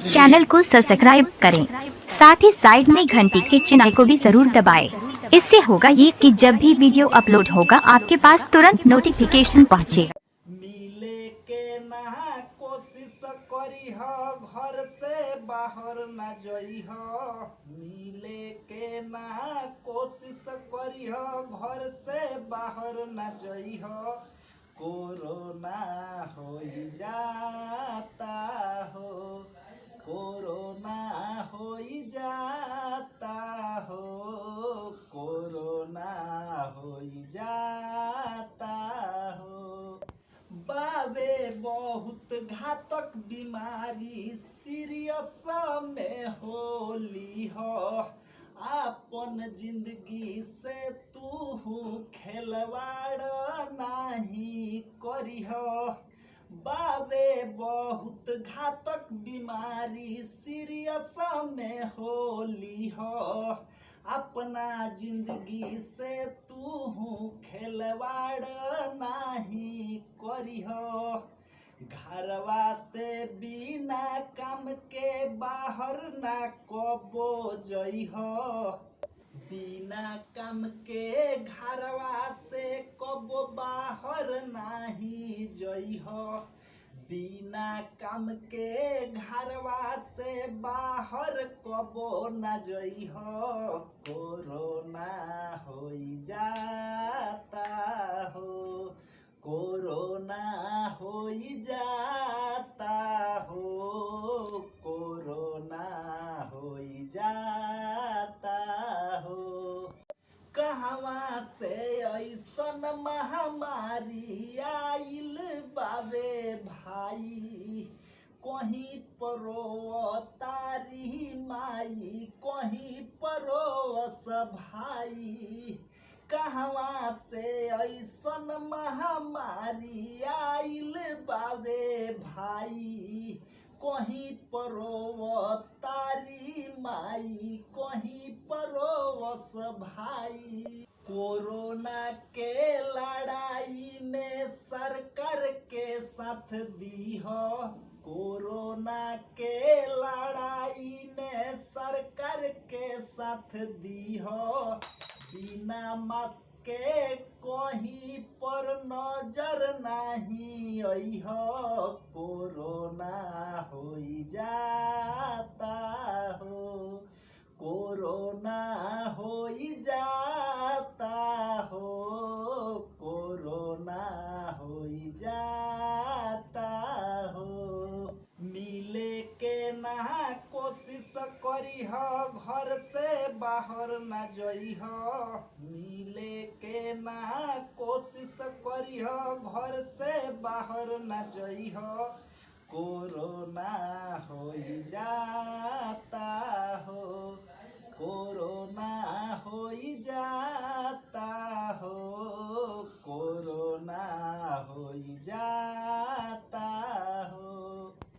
Channel को subscribe करें, साथ ही साइड में घंटी के चिन्ह को भी जरूर दबाएं। इससे होगा ये कि जब भी वीडियो अपलोड होगा आपके पास तुरंत नोटिफिकेशन पहुंचेगा। मिले के ना कोशिश करी ह घर से बाहर ना जई ह। मिले के ना कोशिश करी ह घर से बाहर ना जई ह। कोरोना हो जाता हो, कोरोना हो जाता हो, कोरोना हो जाता हो। बाबे बहुत घातक बीमारी सीरियस में होली हो। आपन जिंदगी से तू खेलवाड़ नहीं करी हो। बाबे बहुत घातक बीमारी सीरियस में होली हो। अपना जिंदगी से तू खेलवाड़ नहीं करी हो। घरवा से बिना काम के बाहर ना कबो जई हो। बिना काम के घरवा से कबो बाहर नाही जई हो। बिना काम के घरवा से बाहर कबो ना जई हो। कोरोना हो जाता हो, कोरोना हो जाता हो, कोरोना हो जाता हो। कहवा से ऐसन महामारी आइल बाबे भाई। कहीं परो तारी माई, कहीं परोस भाई। कहवा से ऐसन महामारी आइल बाबे भाई। कहीं परो तारी माई, कहीं परोस भाई। कोरोना के लड़ाई में सरकार के साथ दी हो। कोरोना के लड़ाई में सरकार के साथ दी हो। बिना मास्क के कहीं पर नजर नहीं आई हो। कोरोना हो जाता हो, कोरोना हो जाता हो, कोरोना हो जाता हो। मिले के ना कोशिश करी ह घर से बाहर ना जई ह। मिले के ना कोशिश करी ह घर से बाहर ना जई ह। कोरोना